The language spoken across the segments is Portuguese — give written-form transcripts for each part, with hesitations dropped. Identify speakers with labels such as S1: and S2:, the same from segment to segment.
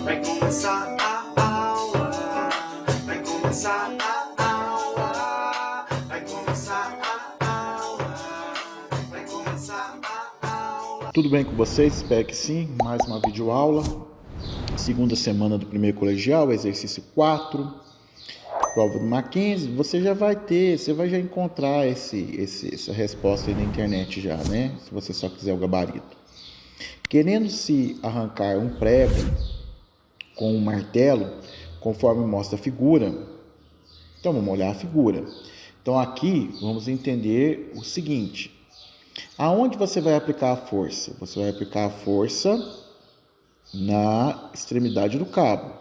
S1: Vai começar a aula, vai começar a aula, vai começar a aula, vai começar a aula.
S2: Tudo bem com vocês? Espero que sim. Mais uma videoaula. Segunda semana do primeiro colegial, exercício 4, prova do Mackenzie. Você já vai ter, você vai já encontrar essa resposta aí na internet já, né? Se você só quiser o gabarito. Querendo se arrancar um prego com um martelo, conforme mostra a figura. Então vamos olhar a figura. Então aqui vamos entender o seguinte: aonde você vai aplicar a força? Você vai aplicar a força na extremidade do cabo.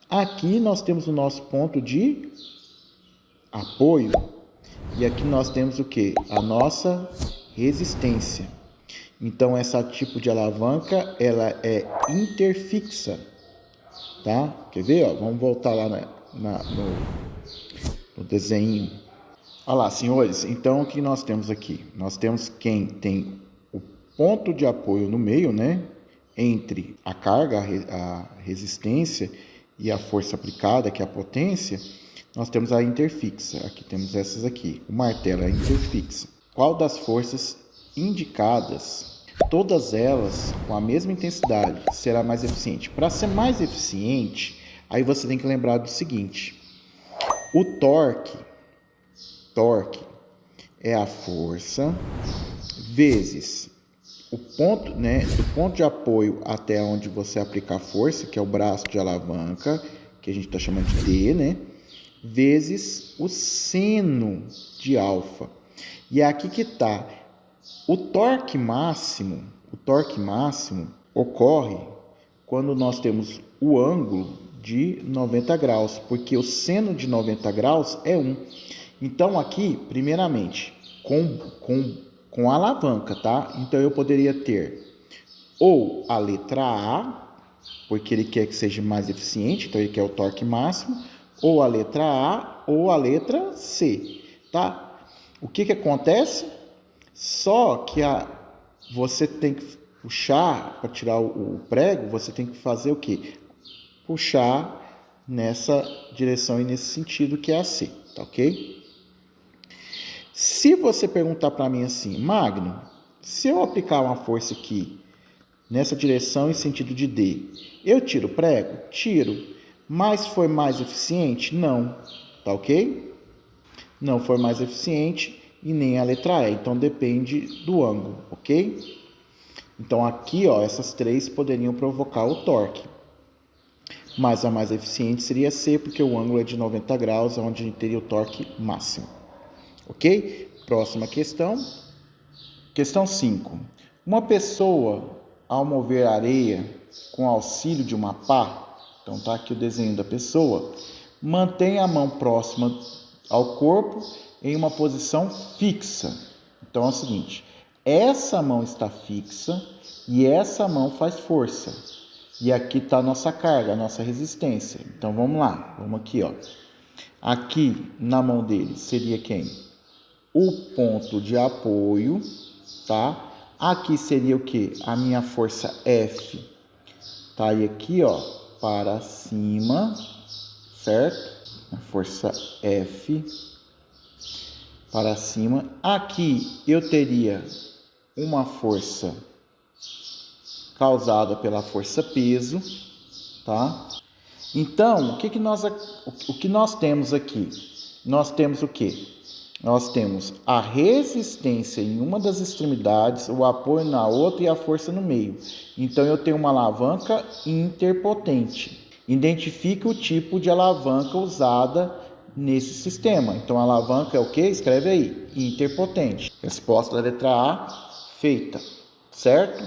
S2: Aqui nós temos o nosso ponto de apoio e aqui nós temos o que? A nossa resistência. Então essa tipo de alavanca ela é interfixa, tá? Quer ver? Ó? Vamos voltar lá no desenho. Olha lá, senhores. Então o que nós temos aqui? Nós temos quem tem o ponto de apoio no meio, né? Entre a carga, a resistência e a força aplicada, que é a potência, nós temos a interfixa. Aqui temos essas aqui. O martelo é a interfixa. Qual das forças indicadas, todas elas com a mesma intensidade, será mais eficiente? Para ser mais eficiente, aí você tem que lembrar do seguinte: o torque é a força vezes o ponto, né, do ponto de apoio até onde você aplica a força, que é o braço de alavanca, que a gente está chamando de D, né, vezes o seno de alfa. E é aqui que está. O torque máximo ocorre quando nós temos o ângulo de 90 graus, porque o seno de 90 graus é 1. Então aqui, primeiramente, com a alavanca, tá? Então eu poderia ter ou a letra A, porque ele quer que seja mais eficiente, então ele quer o torque máximo, ou a letra A ou a letra C, tá? O que acontece? Só que você tem que puxar, para tirar o prego, você tem que fazer o quê? Puxar nessa direção e nesse sentido, que é a C, tá ok? Se você perguntar para mim assim: Magno, se eu aplicar uma força aqui nessa direção em sentido de D, eu tiro o prego? Tiro. Mas foi mais eficiente? Não. Tá ok? Não foi mais eficiente e nem a letra E. Então depende do ângulo, ok? Então aqui, ó, essas três poderiam provocar o torque. Mas a mais eficiente seria C, porque o ângulo é de 90 graus, onde a gente teria o torque máximo. Ok? Próxima questão. Questão 5. Uma pessoa, ao mover areia com auxílio de uma pá, então tá aqui o desenho da pessoa, mantém a mão próxima ao corpo em uma posição fixa. Então é o seguinte: essa mão está fixa e essa mão faz força. E aqui está a nossa carga, a nossa resistência. Então vamos lá, vamos aqui, ó. Aqui na mão dele seria quem? O ponto de apoio, tá? Aqui seria o que? A minha força F, tá? E aqui, ó, para cima, certo? A força F para cima. Aqui eu teria uma força causada pela força peso, tá? Então, o que nós temos aqui? Nós temos o quê? Nós temos a resistência em uma das extremidades, o apoio na outra e a força no meio. Então, eu tenho uma alavanca interpotente. Identifique o tipo de alavanca usada nesse sistema. Então, a alavanca é o que? Escreve aí, interpotente. Resposta da letra A, feita, certo?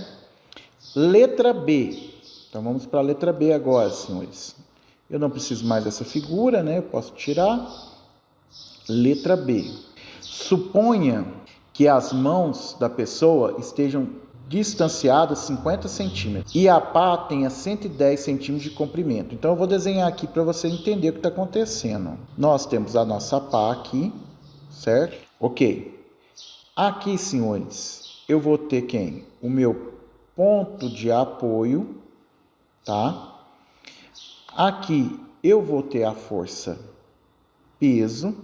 S2: Letra B. Então, vamos para a letra B agora, senhores. Eu não preciso mais dessa figura, né? Eu posso tirar. Letra B. Suponha que as mãos da pessoa estejam distanciadas 50 centímetros e a pá tenha 110 centímetros de comprimento. Então eu vou desenhar aqui para você entender o que está acontecendo. Nós temos a nossa pá aqui, certo? Ok. Aqui, senhores, eu vou ter quem? O meu ponto de apoio, tá? Aqui eu vou ter a força peso,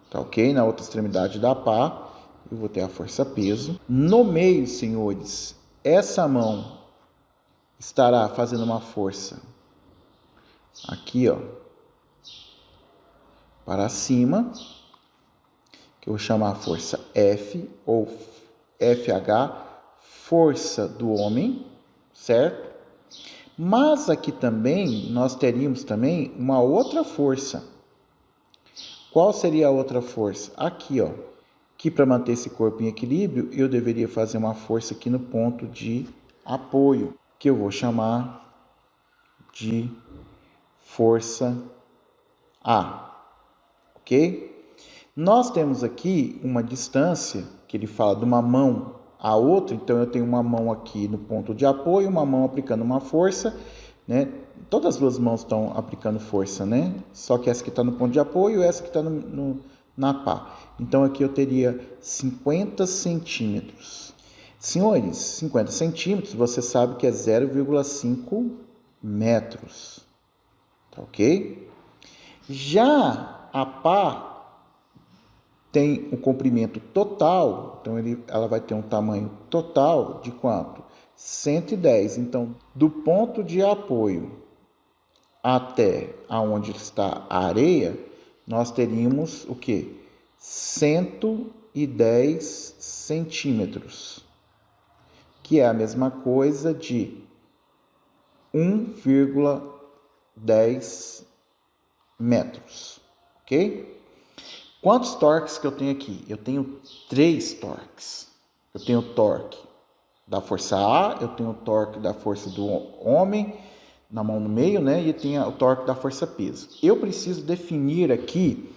S2: tá ok? Na outra extremidade da pá, eu vou ter a força peso. No meio, senhores, essa mão estará fazendo uma força aqui, ó, para cima, que eu vou chamar a força F ou FH, força do homem, certo? Mas aqui também nós teríamos também uma outra força. Qual seria a outra força? Aqui, ó. Que para manter esse corpo em equilíbrio, eu deveria fazer uma força aqui no ponto de apoio, que eu vou chamar de força A, ok? Nós temos aqui uma distância, que ele fala de uma mão a outra, então eu tenho uma mão aqui no ponto de apoio, uma mão aplicando uma força, né? Todas as duas mãos estão aplicando força, né? Só que essa que está no ponto de apoio e essa que está na pá. Então aqui eu teria 50 centímetros. Senhores, 50 centímetros, você sabe que é 0,5 metros, tá ok? Já a pá tem um comprimento total, então ela vai ter um tamanho total de quanto? 110. Então, do ponto de apoio até aonde está a areia, nós teríamos o quê? 110 centímetros, que é a mesma coisa de 1,10 metros, ok? Quantos torques que eu tenho aqui? Eu tenho 3 torques. Eu tenho o torque da força A, eu tenho o torque da força do homem, na mão no meio, né? E tenho o torque da força peso. Eu preciso definir aqui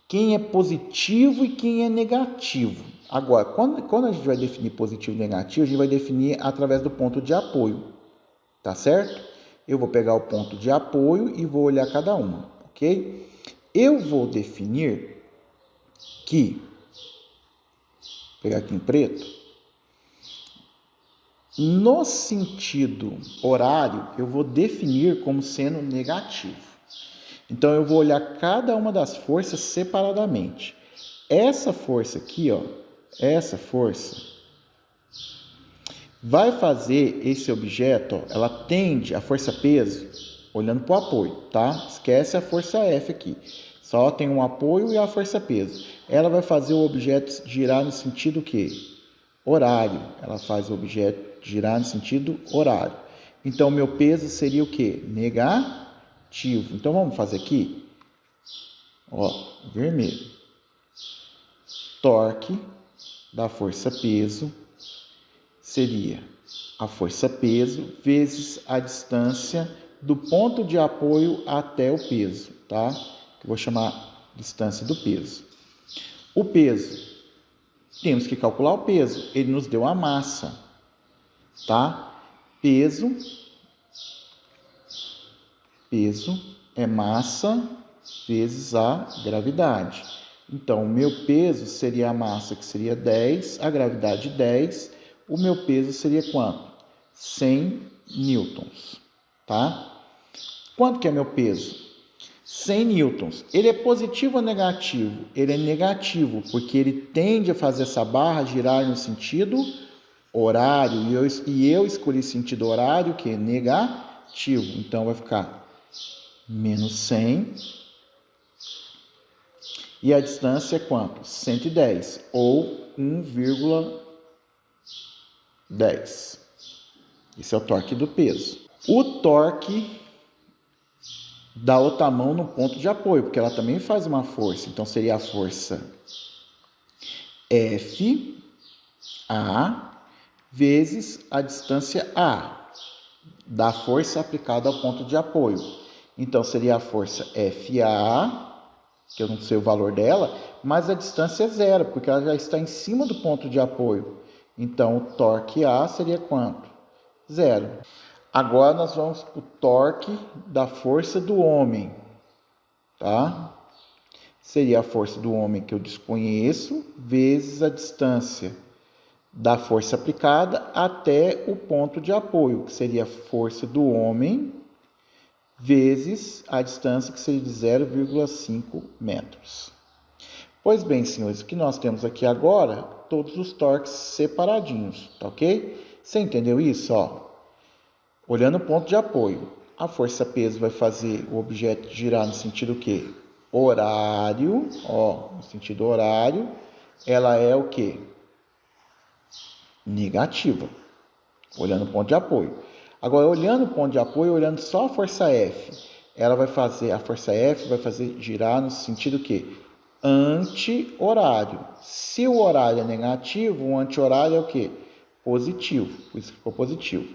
S2: quem é positivo e quem é negativo. Agora, quando a gente vai definir positivo e negativo, a gente vai definir através do ponto de apoio, tá certo? Eu vou pegar o ponto de apoio e vou olhar cada uma, ok? Eu vou definir que, vou pegar aqui em preto, no sentido horário, eu vou definir como sendo negativo. Então, eu vou olhar cada uma das forças separadamente. Essa força aqui, ó, essa força, vai fazer esse objeto, ó, ela tende, a força peso, olhando para o apoio, tá? Esquece a força F aqui. Só tem um apoio e a força peso. Ela vai fazer o objeto girar no sentido quê? Horário. Ela faz o objeto girar no sentido horário. Então, meu peso seria o quê? Negativo. Então, vamos fazer aqui. Ó, vermelho. Torque da força peso seria a força peso vezes a distância do ponto de apoio até o peso, tá? Que eu vou chamar distância do peso. O peso, temos que calcular o peso. Ele nos deu a massa, tá? Peso é massa vezes a gravidade. Então, o meu peso seria a massa, que seria 10, a gravidade 10. O meu peso seria quanto? 100 newtons, tá? Quanto que é meu peso? 100 newtons. Ele é positivo ou negativo? Ele é negativo, porque ele tende a fazer essa barra girar no sentido horário. E eu escolhi sentido horário, que é negativo. Então, vai ficar menos 100. E a distância é quanto? 110, ou 1,10. Esse é o torque do peso. O torque da outra mão no ponto de apoio, porque ela também faz uma força. Então, seria a força F, A, vezes a distância A, da força aplicada ao ponto de apoio. Então, seria a força FA, que eu não sei o valor dela, mas a distância é zero, porque ela já está em cima do ponto de apoio. Então, o torque A seria quanto? Zero. Agora, nós vamos para o torque da força do homem, tá? Seria a força do homem que eu desconheço, vezes a distância da força aplicada até o ponto de apoio, que seria a força do homem vezes a distância, que seria de 0,5 metros. Pois bem, senhores, o que nós temos aqui agora, todos os torques separadinhos, tá ok? Você entendeu isso? Ó, olhando o ponto de apoio, a força-peso vai fazer o objeto girar no sentido o quê? Horário, ó, no sentido horário, ela é o quê? Negativa, olhando o ponto de apoio. Agora, olhando o ponto de apoio, olhando só a força F, a força F vai fazer girar no sentido que anti-horário. Se o horário é negativo, o anti-horário é o quê? Positivo, por isso que ficou positivo.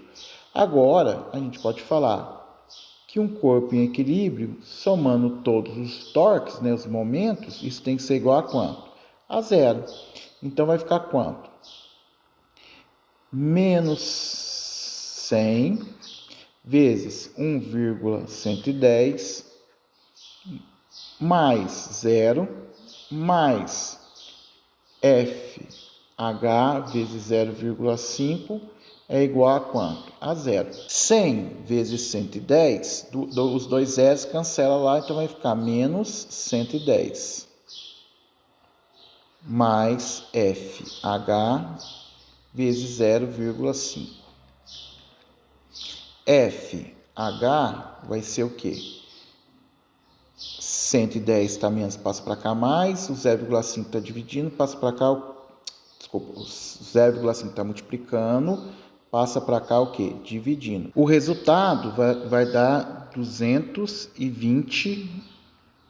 S2: Agora, a gente pode falar que um corpo em equilíbrio, somando todos os torques, né, os momentos, isso tem que ser igual a quanto? A zero. Então, vai ficar quanto? Menos 100 vezes 1,110 mais 0 mais FH vezes 0,5 é igual a quanto? A 0. 100 vezes 110, os dois zeros cancelam lá, então vai ficar menos 110 mais FH vezes 0,5. FH vai ser o quê? 110 está menos, passa para cá mais, o 0,5 está dividindo, passa para cá, desculpa, o 0,5 está multiplicando, passa para cá o quê? Dividindo. O resultado vai dar 220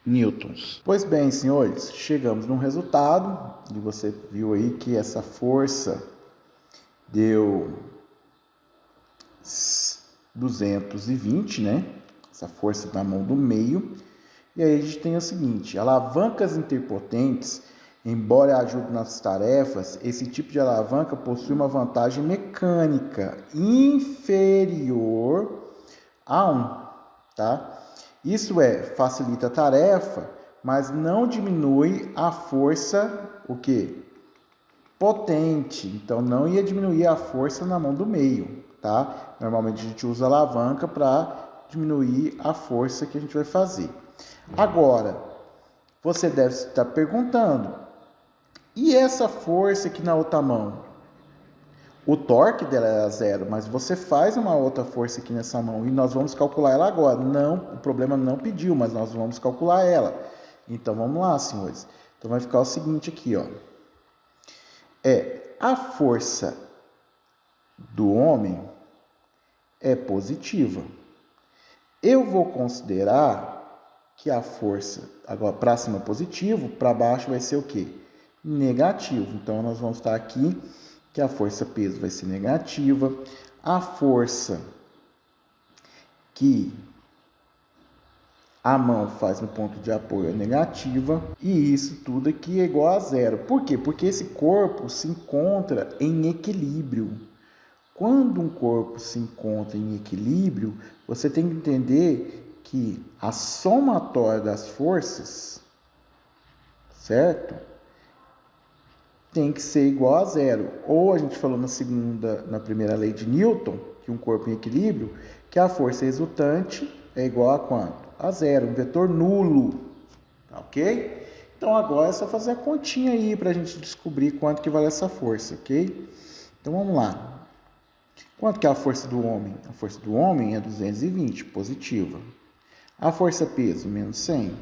S2: newtons. Pois bem, senhores, chegamos no resultado, e você viu aí que essa força deu 220, né? Essa força na mão do meio. E aí a gente tem o seguinte: alavancas interpotentes, embora ajudem nas tarefas, esse tipo de alavanca possui uma vantagem mecânica inferior a 1, tá? Isso facilita a tarefa, mas não diminui a força, o quê? Potente. Então não ia diminuir a força na mão do meio, tá? Normalmente a gente usa alavanca para diminuir a força que a gente vai fazer. Agora, você deve estar perguntando: e essa força aqui na outra mão? O torque dela é 0, mas você faz uma outra força aqui nessa mão e nós vamos calcular ela agora. Não, o problema não pediu, mas nós vamos calcular ela. Então vamos lá, senhores. Então vai ficar o seguinte aqui, ó. A força do homem é positiva. Eu vou considerar que a força, agora para cima positivo, para baixo vai ser o quê? Negativo. Então nós vamos estar aqui que a força peso vai ser negativa. A força que a mão faz no ponto de apoio é negativa, e isso tudo aqui é igual a 0. Por quê? Porque esse corpo se encontra em equilíbrio. Quando um corpo se encontra em equilíbrio, você tem que entender que a somatória das forças, certo? Tem que ser igual a 0. Ou a gente falou na primeira lei de Newton, que um corpo em equilíbrio, que a força resultante é igual a quanto? A 0, um vetor nulo, ok? Então agora é só fazer a continha aí para a gente descobrir quanto que vale essa força, ok? Então vamos lá. Quanto que é a força do homem? A força do homem é 220, positiva. A força peso, menos 100.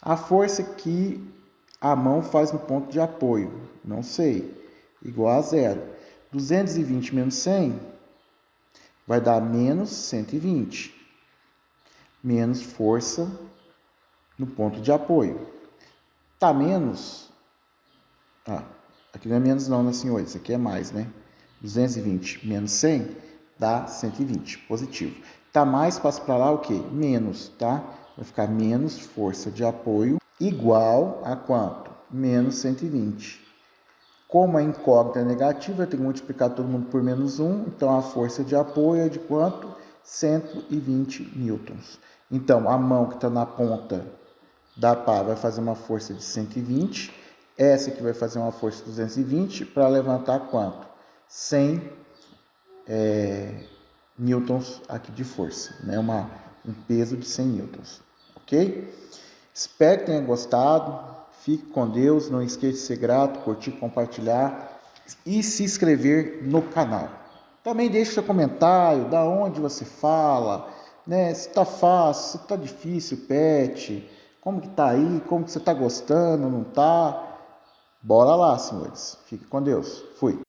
S2: A força que a mão faz no ponto de apoio, não sei, igual a 0. 220 menos 100 vai dar menos 120. Menos força no ponto de apoio. Tá menos... aqui não é menos não, né, senhores? Isso aqui é mais, né? 220 menos 100 dá 120, positivo. Tá mais, passa para lá o quê? Menos, tá? Vai ficar menos força de apoio igual a quanto? Menos 120. Como a incógnita é negativa, eu tenho que multiplicar todo mundo por menos 1. Então, a força de apoio é de quanto? 120 newtons. Então, a mão que está na ponta da pá vai fazer uma força de 120. Essa que vai fazer uma força 220 para levantar quanto? 100 newtons aqui de força, né? Um peso de 100 newtons, ok? Espero que tenha gostado. Fique com Deus. Não esqueça de ser grato, curtir, compartilhar e se inscrever no canal. Também deixe seu comentário, da onde você fala, né? Se tá fácil, se tá difícil, PET, como que tá aí, como que você tá gostando, não tá? Bora lá, senhores. Fique com Deus. Fui.